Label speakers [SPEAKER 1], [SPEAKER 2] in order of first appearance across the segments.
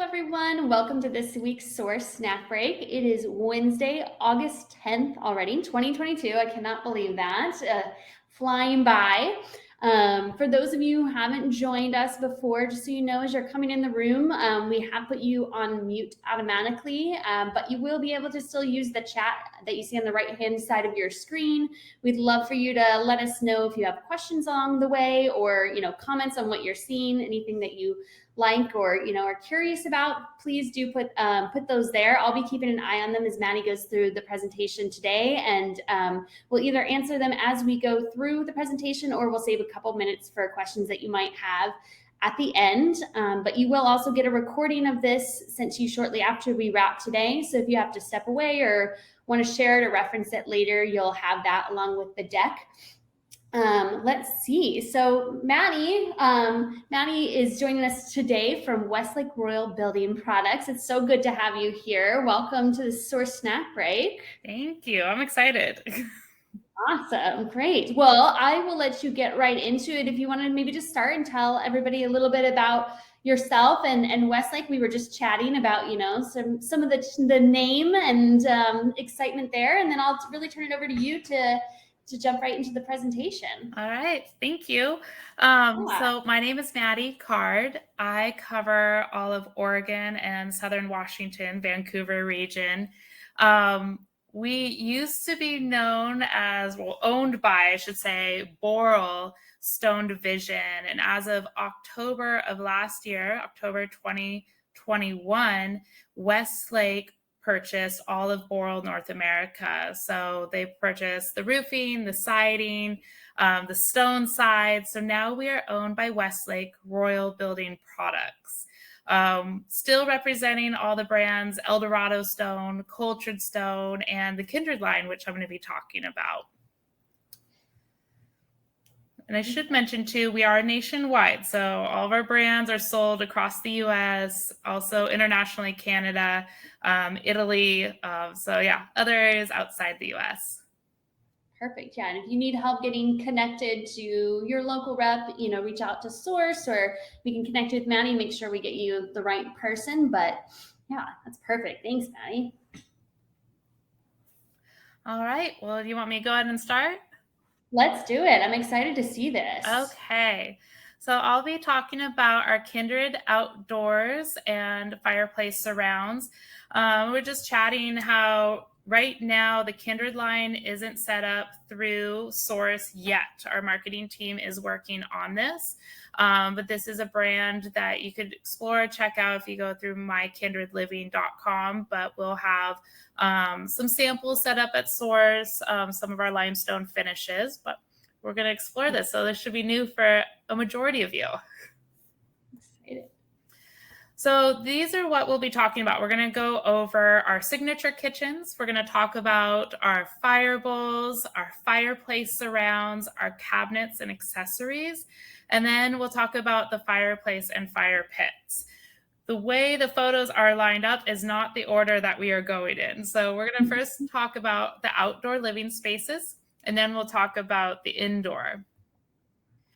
[SPEAKER 1] everyone. Welcome to this week's Source Snack Break. It is Wednesday, August 10th already, 2022. I cannot believe that. Flying by. For those of you who haven't joined us before, just so you know, as you're coming in the room, we have put you on mute automatically, but you will be able to still use the chat that you see on the right-hand side of your screen. We'd love for you to let us know if you have questions along the way or, comments on what you're seeing, anything that you like or are curious about. Please do put those there. I'll be keeping an eye on them as Maddie goes through the presentation today, and we'll either answer them as we go through the presentation or we'll save a couple minutes for questions that you might have at the end. But you will also get a recording of this sent to you shortly after we wrap today. So if you have to step away or want to share it or reference it later, you'll have that along with the deck. Let's see. So Maddie is joining us today from Westlake Royal Building Products. It's so good to have you here. Welcome to the Source Snack Break.
[SPEAKER 2] Thank you. I'm excited.
[SPEAKER 1] Awesome. Great. Well, I will let you get right into it. If you want to maybe just start and tell everybody a little bit about yourself and Westlake. We were just chatting about, some of the name and excitement there. And then I'll really turn it over to you to jump right into the presentation.
[SPEAKER 2] All right. Thank you. So my name is Maddie Card. I cover all of Oregon and Southern Washington, Vancouver region. We used to be known as, owned by, I should say, Boral Stone Division. And as of October of last year, October 2021, Westlake purchased all of Boral North America. So they purchased the roofing, the siding, the stone side. So now we are owned by Westlake Royal Building Products. Still representing all the brands, Eldorado Stone, Cultured Stone, and the Kindred line, which I'm going to be talking about. And I should mention too, we are nationwide. So all of our brands are sold across the US, also internationally, Canada, Italy. Other areas outside the US.
[SPEAKER 1] Perfect. Yeah. And if you need help getting connected to your local rep, reach out to Source, or we can connect with Maddie, make sure we get you the right person. But yeah, that's perfect. Thanks, Maddie.
[SPEAKER 2] All right. Well, do you want me to go ahead and start?
[SPEAKER 1] Let's do it. I'm excited to see this.
[SPEAKER 2] Okay. So I'll be talking about our Kindred outdoors and fireplace surrounds. We're just chatting how right now the Kindred line isn't set up through Source yet. Our marketing team is working on this, but this is a brand that you could explore, check out if you go through mykindredliving.com, but we'll have some samples set up at Source, some of our limestone finishes, but we're going to explore this. So this should be new for a majority of you.
[SPEAKER 1] Excited.
[SPEAKER 2] So these are what we'll be talking about. We're going to go over our signature kitchens. We're going to talk about our firebowls, our fireplace surrounds, our cabinets and accessories. And then we'll talk about the fireplace and fire pits. The way the photos are lined up is not the order that we are going in. So we're going to first talk about the outdoor living spaces, and then we'll talk about the indoor.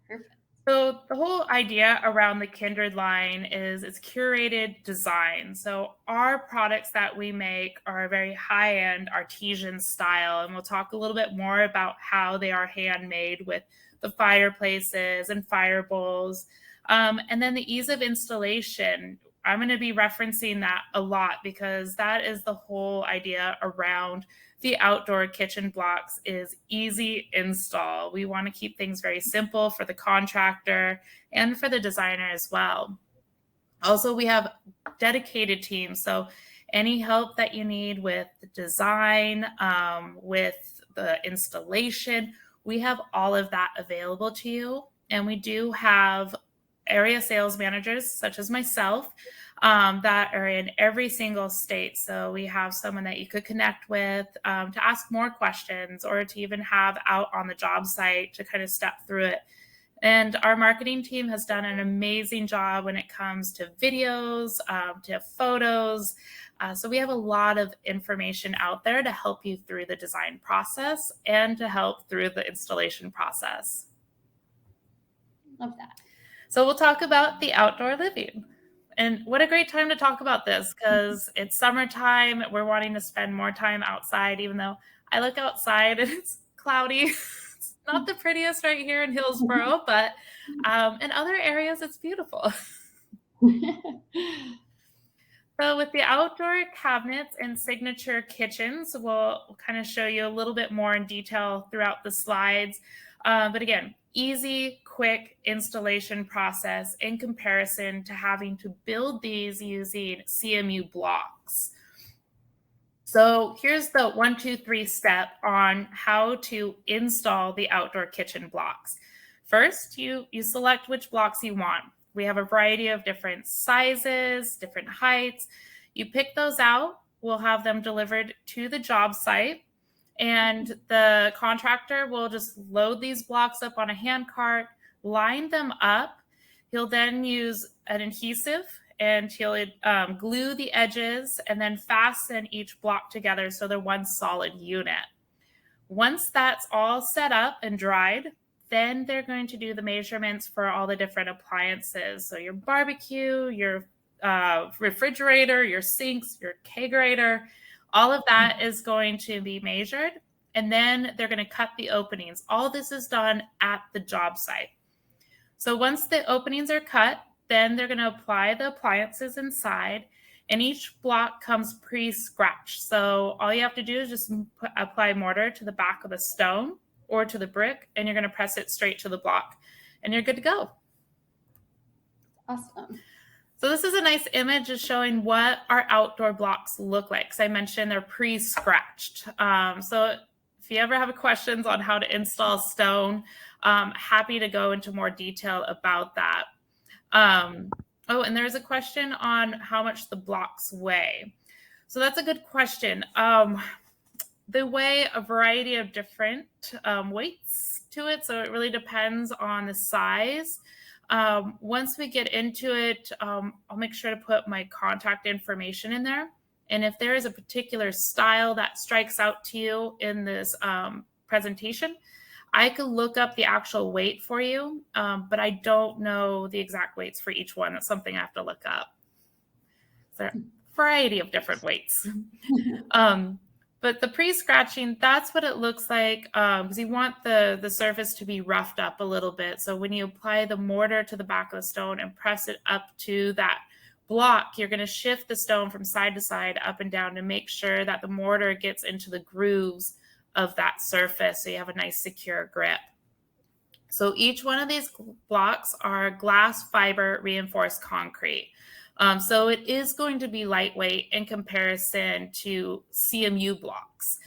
[SPEAKER 1] Perfect.
[SPEAKER 2] So the whole idea around the Kindred line is it's curated design. So our products that we make are very high-end artisan style, and we'll talk a little bit more about how they are handmade with the fireplaces and fire bowls. And then the ease of installation. I'm going to be referencing that a lot because that is the whole idea around the outdoor kitchen blocks is easy install. We want to keep things very simple for the contractor and for the designer as well. Also, we have dedicated teams. So any help that you need with the design, with the installation, we have all of that available to you. And we do have area sales managers such as myself that are in every single state. So we have someone that you could connect with to ask more questions or to even have out on the job site to kind of step through it. And our marketing team has done an amazing job when it comes to videos, to photos. So we have a lot of information out there to help you through the design process and to help through the installation process.
[SPEAKER 1] Love that.
[SPEAKER 2] So we'll talk about the outdoor living. And what a great time to talk about this, because it's summertime. We're wanting to spend more time outside, even though I look outside and it's cloudy. It's not the prettiest right here in Hillsboro, but in other areas, it's beautiful. So with the outdoor cabinets and signature kitchens, we'll kind of show you a little bit more in detail throughout the slides. But again, easy, quick installation process in comparison to having to build these using CMU blocks. So here's the 1, 2, 3 step on how to install the outdoor kitchen blocks. First, you select which blocks you want. We have a variety of different sizes, different heights. You pick those out. We'll have them delivered to the job site, and the contractor will just load these blocks up on a hand cart, line them up. He'll then use an adhesive and he'll glue the edges and then fasten each block together so they're one solid unit. Once that's all set up and dried, then they're going to do the measurements for all the different appliances. So your barbecue, your refrigerator, your sinks, your kegerator, all of that is going to be measured. And then they're going to cut the openings. All this is done at the job site. So once the openings are cut, then they're going to apply the appliances inside. And each block comes pre-scratched. So all you have to do is just apply mortar to the back of the stone or to the brick, and you're going to press it straight to the block, and you're good to go.
[SPEAKER 1] Awesome.
[SPEAKER 2] So this is a nice image of showing what our outdoor blocks look like. Because I mentioned they're pre-scratched. So if you ever have questions on how to install stone, happy to go into more detail about that. Oh, and there's a question on how much the blocks weigh. So that's a good question. They weigh a variety of different weights to it, so it really depends on the size. Once we get into it, I'll make sure to put my contact information in there. And if there is a particular style that strikes out to you in this presentation, I could look up the actual weight for you, but I don't know the exact weights for each one. That's something I have to look up. So a variety of different weights. But the pre-scratching, that's what it looks like, because you want the surface to be roughed up a little bit. So when you apply the mortar to the back of the stone and press it up to that block, you're going to shift the stone from side to side, up and down, to make sure that the mortar gets into the grooves of that surface so you have a nice secure grip. So each one of these blocks are glass fiber reinforced concrete. So it is going to be lightweight in comparison to CMU blocks,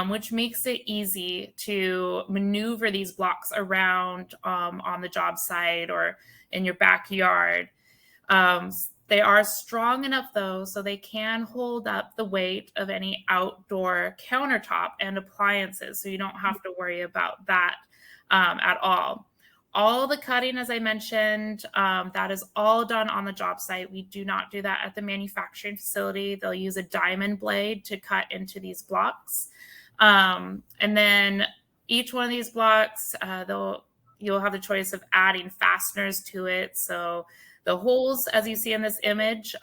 [SPEAKER 2] which makes it easy to maneuver these blocks around on the job site or in your backyard. They are strong enough, though, so they can hold up the weight of any outdoor countertop and appliances, so you don't have to worry about that at all. All the cutting, as I mentioned, that is all done on the job site. We do not do that at the manufacturing facility. They'll use a diamond blade to cut into these blocks. And then each one of these blocks, you'll have the choice of adding fasteners to it. So the holes, as you see in this image,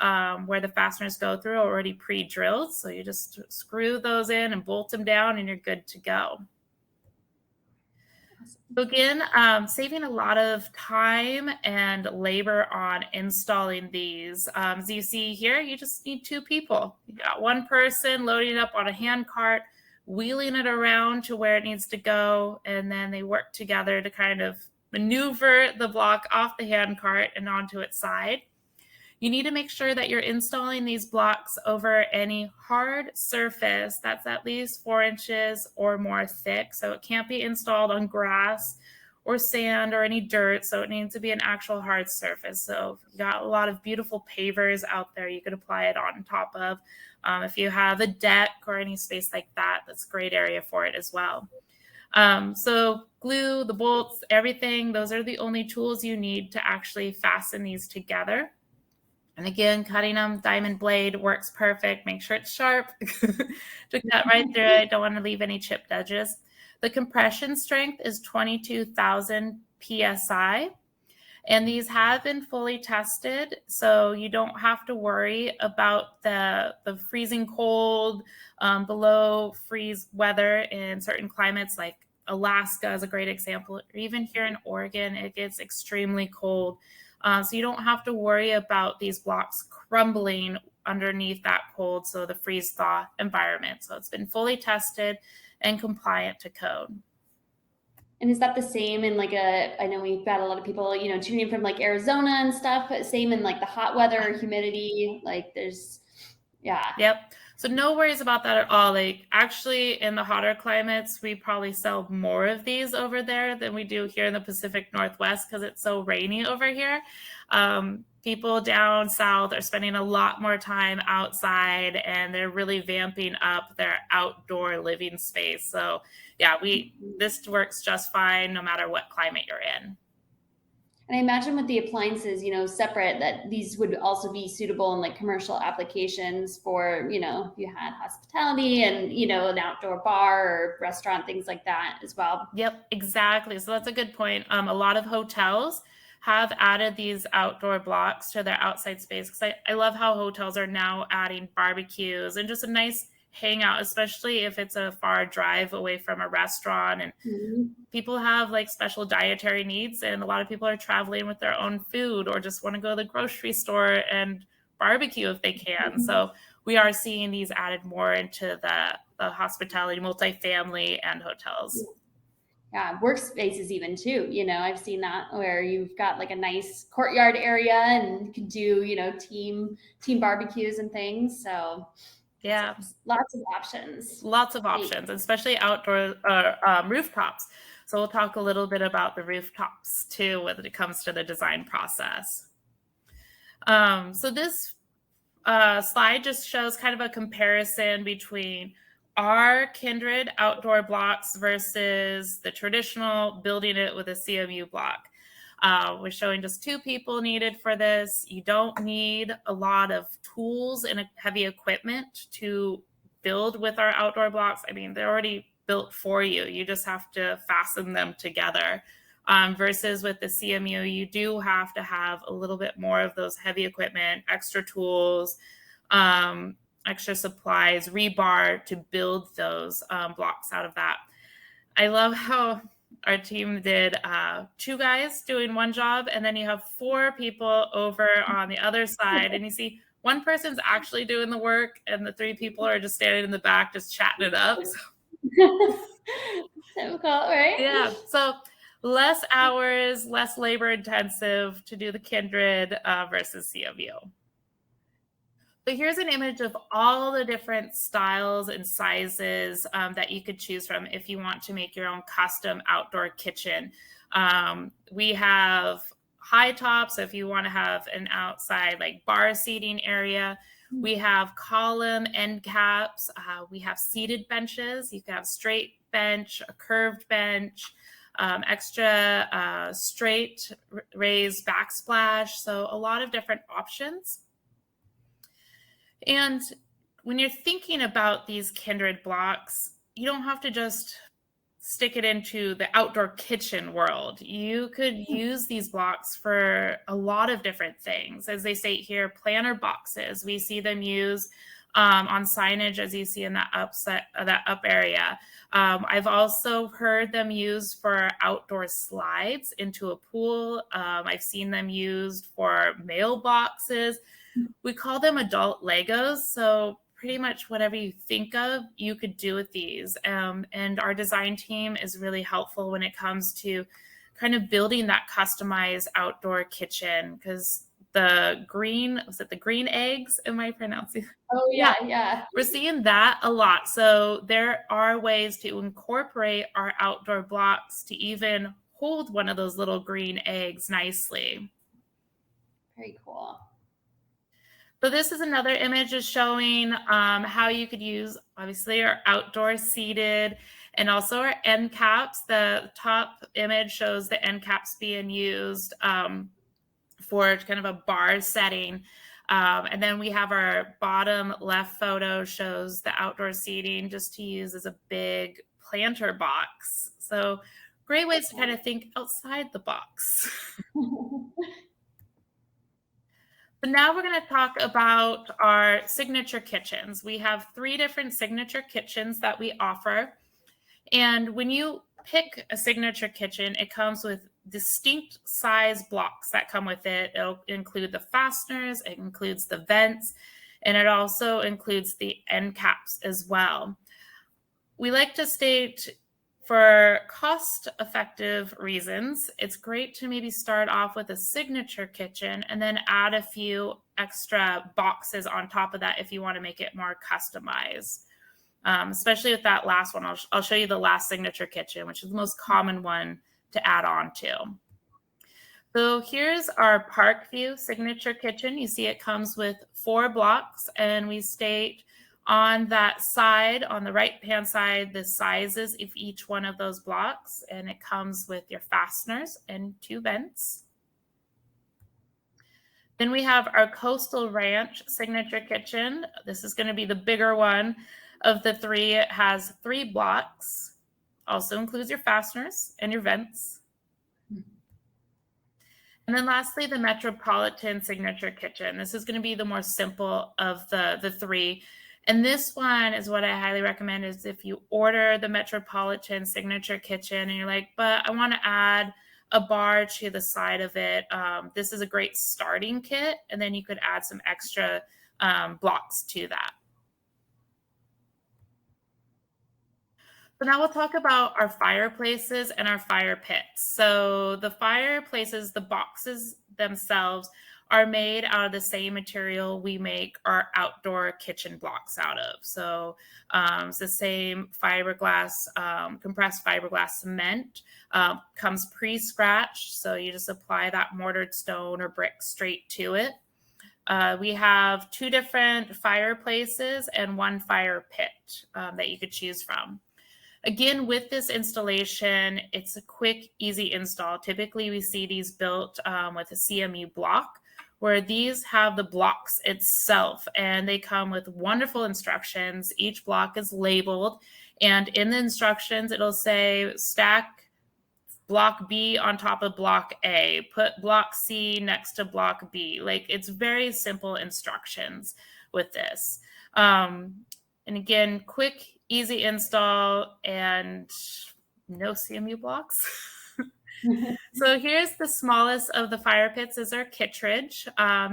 [SPEAKER 2] where the fasteners go through, are already pre-drilled. So you just screw those in and bolt them down, and you're good to go. So again, saving a lot of time and labor on installing these. As you see here, you just need 2 people. You got one person loading it up on a hand cart, wheeling it around to where it needs to go, and then they work together to kind of maneuver the block off the hand cart and onto its side. You need to make sure that you're installing these blocks over any hard surface that's at least 4 inches or more thick. So it can't be installed on grass or sand or any dirt. So it needs to be an actual hard surface. So if you got a lot of beautiful pavers out there, you could apply it on top of. If you have a deck or any space like that, that's a great area for it as well. So glue, the bolts, everything, those are the only tools you need to actually fasten these together. And again, cutting them, diamond blade works perfect. Make sure it's sharp to cut right through it. Don't want to leave any chipped edges. The compression strength is 22,000 PSI. And these have been fully tested, so you don't have to worry about the freezing cold, below freeze weather in certain climates, like Alaska is a great example, or even here in Oregon, it gets extremely cold. So you don't have to worry about these blocks crumbling underneath that cold, so the freeze thaw environment. So it's been fully tested and compliant to code.
[SPEAKER 1] And is that the same in like I know we've got a lot of people, tuning in from like Arizona and stuff, but same in like the hot weather, humidity, like yeah.
[SPEAKER 2] Yep. So no worries about that at all. Like actually in the hotter climates, we probably sell more of these over there than we do here in the Pacific Northwest because it's so rainy over here. People down south are spending a lot more time outside and they're really vamping up their outdoor living space. So yeah, this works just fine no matter what climate you're in.
[SPEAKER 1] And I imagine with the appliances, separate, that these would also be suitable in like commercial applications for, if you had hospitality and, an outdoor bar or restaurant, things like that as well.
[SPEAKER 2] Yep, exactly. So that's a good point. A lot of hotels have added these outdoor blocks to their outside space because I love how hotels are now adding barbecues and just a nice hangout, especially if it's a far drive away from a restaurant and people have like special dietary needs, and a lot of people are traveling with their own food or just want to go to the grocery store and barbecue if they can. So we are seeing these added more into the hospitality, multifamily, and hotels.
[SPEAKER 1] Yeah, workspaces even too. I've seen that where you've got like a nice courtyard area and you can do, team barbecues and things. So
[SPEAKER 2] yeah,
[SPEAKER 1] lots of options.
[SPEAKER 2] Lots of options, especially outdoor rooftops. So we'll talk a little bit about the rooftops too when it comes to the design process. So this slide just shows kind of a comparison between our Kindred outdoor blocks versus the traditional building it with a CMU block. We're showing just 2 people needed for this. You don't need a lot of tools and heavy equipment to build with our outdoor blocks. I mean, they're already built for you. You just have to fasten them together. Versus with the CMU, you do have to have a little bit more of those heavy equipment, extra tools, extra supplies, rebar to build those blocks out of that. I love how our team did 2 guys doing one job, and then you have 4 people over on the other side, and you see one person's actually doing the work, and the 3 people are just standing in the back, just chatting it up.
[SPEAKER 1] So cool, right?
[SPEAKER 2] Yeah. So less hours, less labor intensive to do the Kindred versus CMU. But here's an image of all the different styles and sizes that you could choose from if you want to make your own custom outdoor kitchen. We have high tops, so if you want to have an outside like bar seating area. We have column end caps. We have seated benches. You can have straight bench, a curved bench, extra straight raised backsplash. So a lot of different options. And when you're thinking about these Kindred blocks, you don't have to just stick it into the outdoor kitchen world. You could use these blocks for a lot of different things. As they say here, planter boxes. We see them used on signage, as you see in that up area. I've also heard them used for outdoor slides into a pool. I've seen them used for mailboxes. We call them adult Legos. So pretty much whatever you think of, you could do with these. And our design team is really helpful when it comes to kind of building that customized outdoor kitchen, because the green eggs? Am I pronouncing?
[SPEAKER 1] Oh, yeah.
[SPEAKER 2] We're seeing that a lot. So there are ways to incorporate our outdoor blocks to even hold one of those little green eggs nicely.
[SPEAKER 1] Very cool.
[SPEAKER 2] So this is another image just showing how you could use, obviously, our outdoor seated and also our end caps. The top image shows the end caps being used for kind of a bar setting. And then we have our bottom left photo shows the outdoor seating just to use as a big planter box. So great ways to kind of think outside the box. So now we're going to talk about our signature kitchens. We have 3 different signature kitchens that we offer. And when you pick a signature kitchen, it comes with distinct size blocks that come with it. It'll include the fasteners, it includes the vents, and it also includes the end caps as well. We like to state, for cost-effective reasons, it's great to maybe start off with a signature kitchen and then add a few extra boxes on top of that if you want to make it more customized. Especially with that last one. I'll show you the last signature kitchen, which is the most common one to add on to. So here's our Park View signature kitchen. You see it comes with 4 blocks, and we state on that side, on the right-hand side, the sizes of each one of those blocks, and it comes with your fasteners and 2 vents. Then we have our Coastal Ranch signature kitchen. This is going to be the bigger one of the 3. It has 3 blocks, also includes your fasteners and your vents. And then lastly, the Metropolitan signature kitchen. This is going to be the more simple of the 3. And this one is what I highly recommend, is if you order the Metropolitan signature kitchen and you're like, but I want to add a bar to the side of it. This is a great starting kit, and then you could add some extra blocks to that. So now we'll talk about our fireplaces and our fire pits. So the fireplaces, the boxes themselves, are made out of the same material we make our outdoor kitchen blocks out of. So it's the same fiberglass, compressed fiberglass cement, comes pre-scratched. So you just apply that mortared stone or brick straight to it. We have 2 different fireplaces and 1 fire pit that you could choose from. Again, with this installation, it's a quick, easy install. Typically, we see these built with a CMU block, where these have the blocks itself, and they come with wonderful instructions. Each block is labeled, and in the instructions, it'll say stack block B on top of block A, put block C next to block B. Like, it's very simple instructions with this. And again, quick, easy install, and no CMU blocks. So here's the smallest of the fire pits, is our Kindred.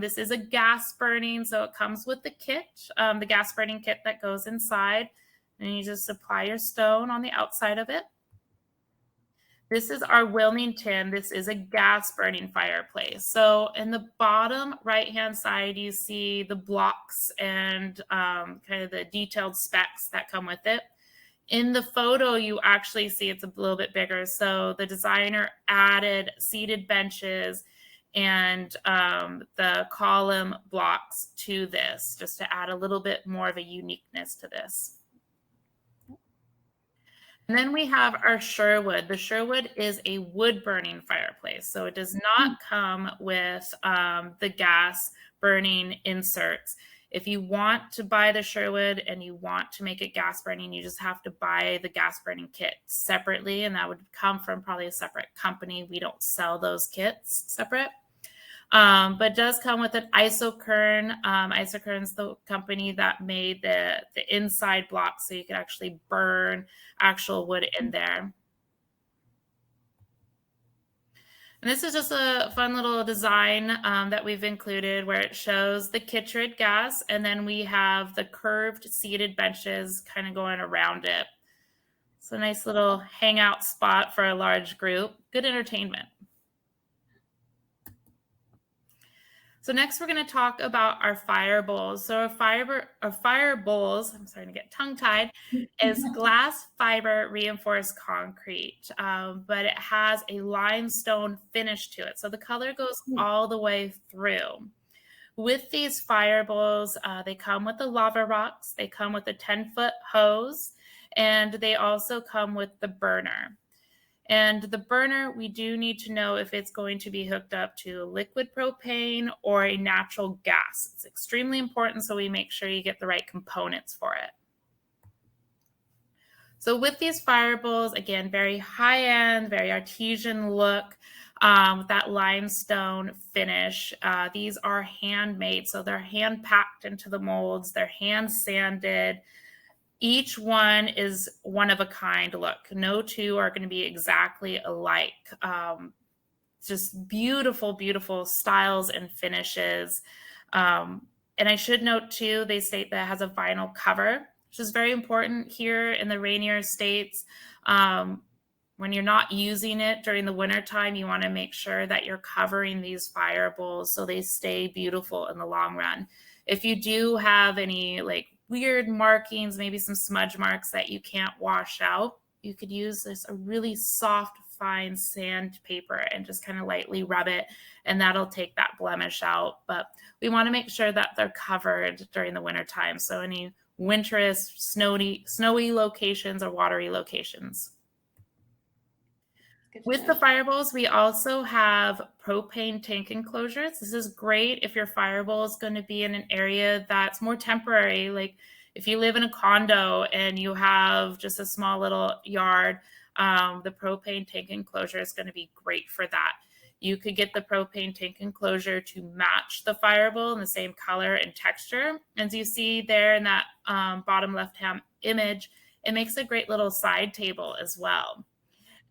[SPEAKER 2] This is a gas burning, so it comes with the kit, the gas burning kit that goes inside, and you just apply your stone on the outside of it. This is our Wilmington. This is a gas burning fireplace. So in the bottom right-hand side, you see the blocks and kind of the detailed specs that come with it. In the photo, you actually see it's a little bit bigger. So the designer added seated benches and the column blocks to this, just to add a little bit more of a uniqueness to this. And then we have our Sherwood. The Sherwood is a wood-burning fireplace, so it does not come with the gas burning inserts. If you want to buy the Sherwood and you want to make it gas burning, you just have to buy the gas burning kit separately, and that would come from probably a separate company. We don't sell those kits separate. But it does come with an Isokern. Isokern's the company that made the inside block, so you can actually burn actual wood in there. And this is just a fun little design that we've included, where it shows the Kindred gas, and then we have the curved seated benches kind of going around it. It's a nice little hangout spot for a large group. Good entertainment. So next we're going to talk about our fire bowls. So our fire bowls, I'm starting to get tongue-tied, is glass fiber reinforced concrete, but it has a limestone finish to it. So the color goes all the way through. With these fire bowls, they come with the lava rocks, they come with a 10-foot hose, and they also come with the burner. And the burner, we do need to know if it's going to be hooked up to liquid propane or a natural gas. It's extremely important, so we make sure you get the right components for it. So with these fire bowls, again, very high-end, very artesian look, with that limestone finish. These are handmade, so they're hand-packed into the molds. They're hand-sanded. Each one is one of a kind look. No two are going to be exactly alike. Just beautiful, beautiful styles and finishes. And I should note too, they state that it has a vinyl cover, which is very important here in the rainier states. When you're not using it during the wintertime, you want to make sure that you're covering these fire bowls so they stay beautiful in the long run. If you do have any like weird markings, maybe some smudge marks that you can't wash out, you could use a really soft, fine sandpaper and just kind of lightly rub it, and that'll take that blemish out. But we want to make sure that they're covered during the wintertime. So any winterous, snowy locations or watery locations. With the fire bowls, we also have propane tank enclosures. This is great if your fire bowl is going to be in an area that's more temporary. Like if you live in a condo and you have just a small little yard, the propane tank enclosure is going to be great for that. You could get the propane tank enclosure to match the fire bowl in the same color and texture. As you see there in that bottom left-hand image, it makes a great little side table as well.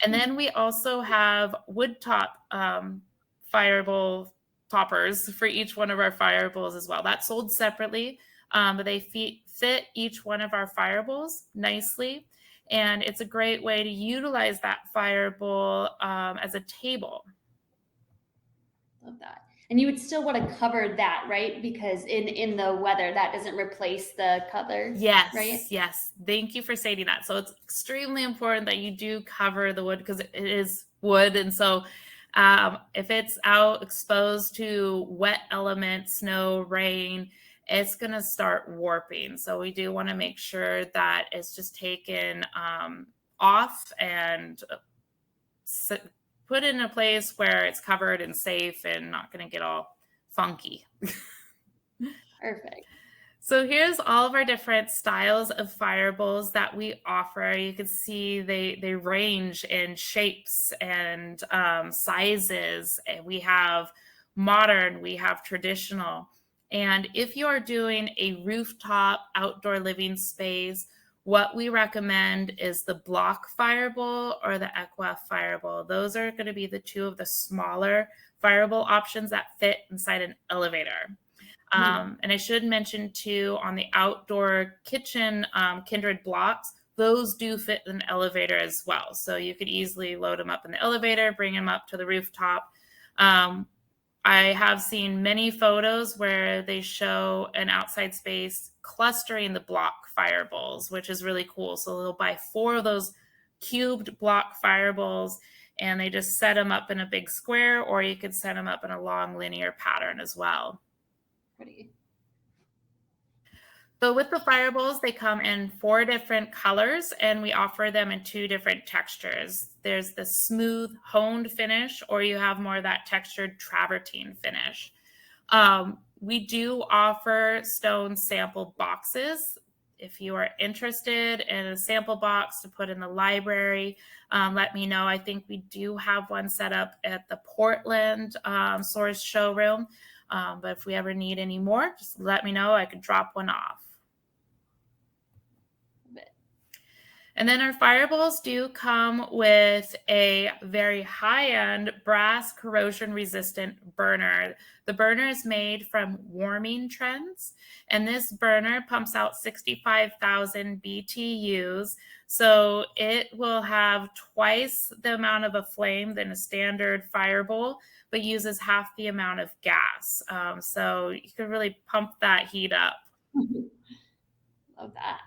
[SPEAKER 2] And then we also have wood top fire bowl toppers for each one of our fire bowls as well. That's sold separately, but they fit each one of our fire bowls nicely. And it's a great way to utilize that fire bowl as a table.
[SPEAKER 1] Love that. And you would still want to cover that, right? Because in the weather, that doesn't replace the cover.
[SPEAKER 2] Yes,
[SPEAKER 1] right?
[SPEAKER 2] Yes. Thank you for stating that. So it's extremely important that you do cover the wood because it is wood. And so if it's out exposed to wet elements, snow, rain, it's going to start warping. So we do want to make sure that it's just taken off and put in a place where it's covered and safe and not going to get all funky.
[SPEAKER 1] Perfect.
[SPEAKER 2] So here's all of our different styles of fire bowls that we offer. You can see they range in shapes and sizes. We have modern, we have traditional. And if you're doing a rooftop outdoor living space, what we recommend is the block fire bowl or the Equa fire bowl. Those are going to be the two of the smaller fire bowl options that fit inside an elevator. And I should mention too, on the outdoor kitchen Kindred blocks, those do fit in an elevator as well. So you could easily load them up in the elevator, bring them up to the rooftop. I have seen many photos where they show an outside space clustering the block fire bowls, which is really cool. So they'll buy 4 of those cubed block fire bowls and they just set them up in a big square, or you could set them up in a long linear pattern as well.
[SPEAKER 1] Pretty.
[SPEAKER 2] So with the fire bowls, they come in 4 different colors and we offer them in 2 different textures. There's the smooth honed finish, or you have more of that textured travertine finish. We do offer stone sample boxes. If you are interested in a sample box to put in the library, let me know. I think we do have one set up at the Portland Source showroom. But if we ever need any more, just let me know. I could drop one off. And then our fire bowls do come with a very high-end brass corrosion-resistant burner. The burner is made from Warming Trends, and this burner pumps out 65,000 BTUs. So it will have twice the amount of a flame than a standard fire bowl, but uses half the amount of gas. So you can really pump that heat up.
[SPEAKER 1] Love that.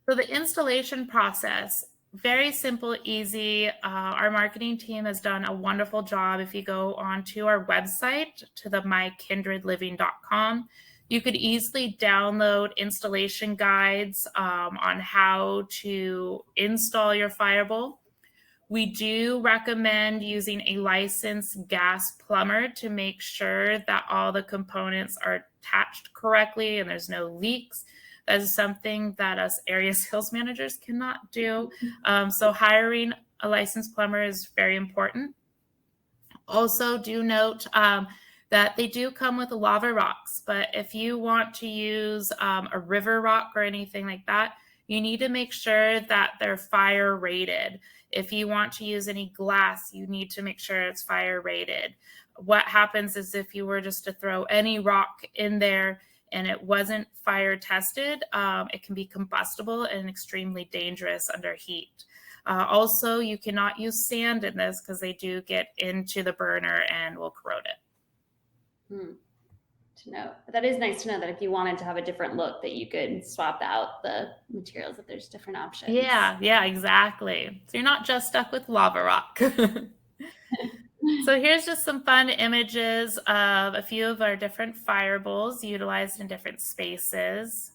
[SPEAKER 2] So the installation process, very simple, easy. Our marketing team has done a wonderful job. If you go onto our website to the mykindredliving.com, you could easily download installation guides on how to install your fire bowl. We do recommend using a licensed gas plumber to make sure that all the components are attached correctly and there's no leaks. That is something that us area sales managers cannot do. So hiring a licensed plumber is very important. Also, do note that they do come with lava rocks, but if you want to use a river rock or anything like that, you need to make sure that they're fire rated. If you want to use any glass, you need to make sure it's fire rated. What happens is if you were just to throw any rock in there and it wasn't fire tested, it can be combustible and extremely dangerous under heat. Also, you cannot use sand in this because they do get into the burner and will corrode it.
[SPEAKER 1] To know. But that is nice to know that if you wanted to have a different look, that you could swap out the materials, that there's different options.
[SPEAKER 2] Yeah, exactly. So you're not just stuck with lava rock. So here's just some fun images of a few of our different fire bowls utilized in different spaces.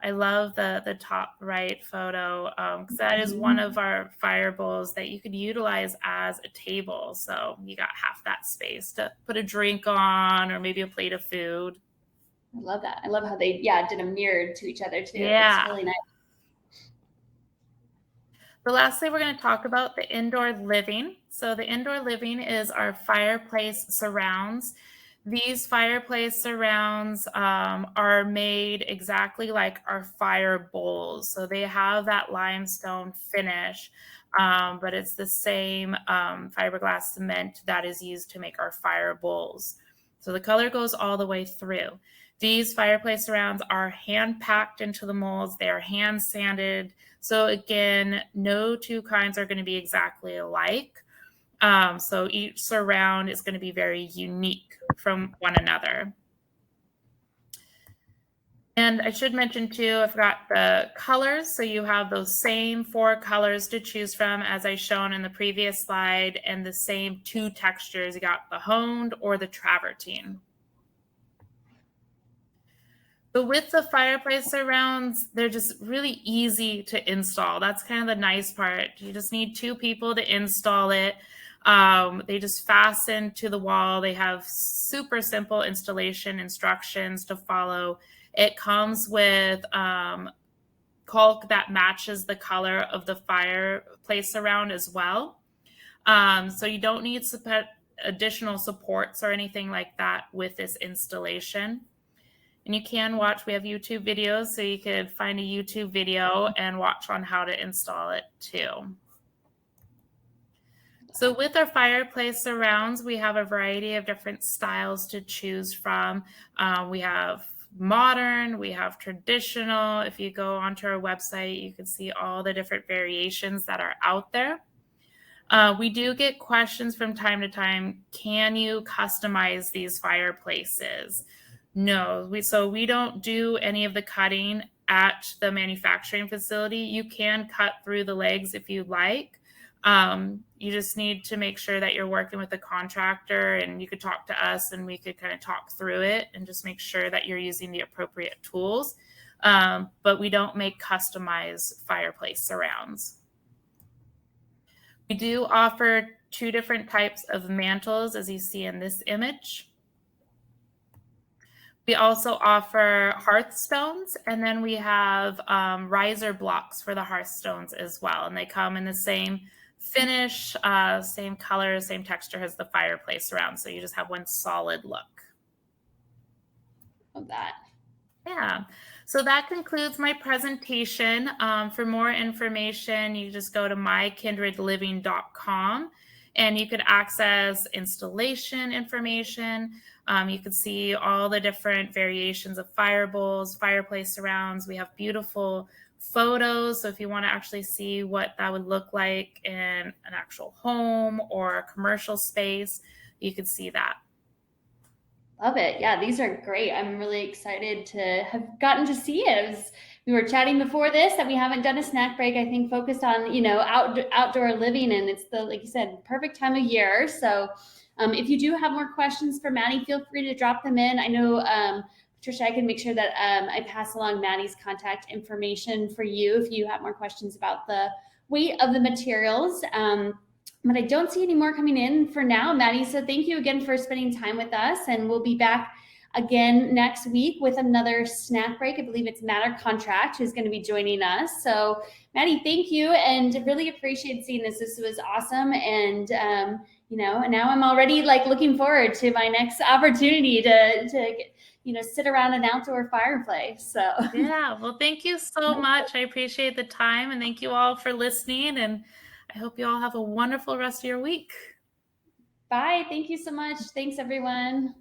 [SPEAKER 2] I love the top right photo because that is one of our fire bowls that you could utilize as a table. So you got half that space to put a drink on or maybe a plate of food.
[SPEAKER 1] I love that. I love how they did them mirrored to each other too.
[SPEAKER 2] Yeah.
[SPEAKER 1] It's really nice.
[SPEAKER 2] So lastly, we're going to talk about the indoor living. So the indoor living is our fireplace surrounds. These fireplace surrounds are made exactly like our fire bowls. So they have that limestone finish, but it's the same fiberglass cement that is used to make our fire bowls. So the color goes all the way through. These fireplace surrounds are hand packed into the molds. They are hand sanded. So again, no two kinds are going to be exactly alike. So each surround is going to be very unique from one another. And I should mention too, I forgot the colors. So you have those same 4 colors to choose from as I shown in the previous slide, and the same 2 textures. You got the honed or the travertine. So with the fireplace surrounds, they're just really easy to install. That's kind of the nice part. You just need 2 people to install it. They just fasten to the wall. They have super simple installation instructions to follow. It comes with caulk that matches the color of the fireplace surround as well. So you don't need additional supports or anything like that with this installation. And you can watch, we have YouTube videos, so you could find a YouTube video and watch on how to install it too. So with our fireplace surrounds, we have a variety of different styles to choose from. We have modern, we have traditional. If you go onto our website, you can see all the different variations that are out there. We do get questions from time to time, can you customize these fireplaces? No, we don't do any of the cutting at the manufacturing facility. You can cut through the legs if you like. You just need to make sure that you're working with a contractor, and you could talk to us and we could kind of talk through it and just make sure that you're using the appropriate tools. But we don't make customized fireplace surrounds. We do offer 2 different types of mantles, as you see in this image. We also offer hearthstones, and then we have riser blocks for the hearthstones as well. And they come in the same finish, same color, same texture as the fireplace surround. So you just have one solid look.
[SPEAKER 1] Love that.
[SPEAKER 2] Yeah. So that concludes my presentation. For more information, you just go to mykindredliving.com and you could access installation information. You can see all the different variations of fire bowls, fireplace surrounds. We have beautiful photos. So if you want to actually see what that would look like in an actual home or a commercial space, you could see that.
[SPEAKER 1] Love it. Yeah, these are great. I'm really excited to have gotten to see it. We were chatting before this that we haven't done a snack break, I think, focused on, outdoor living. And it's like you said, perfect time of year. So if you do have more questions for Maddie, feel free to drop them in. I know, Patricia, I can make sure that I pass along Maddie's contact information for you if you have more questions about the weight of the materials. But I don't see any more coming in for now, Maddie. So thank you again for spending time with us. And we'll be back again next week with another snack break. I believe it's Matter Contract who's going to be joining us. So Maddie, thank you, and really appreciate seeing this. This was awesome, and now I'm already like looking forward to my next opportunity to sit around an outdoor fireplace. So
[SPEAKER 2] Yeah, well, thank you so much. I appreciate the time, and thank you all for listening, and I hope you all have a wonderful rest of your week.
[SPEAKER 1] bye. Thank you so much. Thanks, everyone.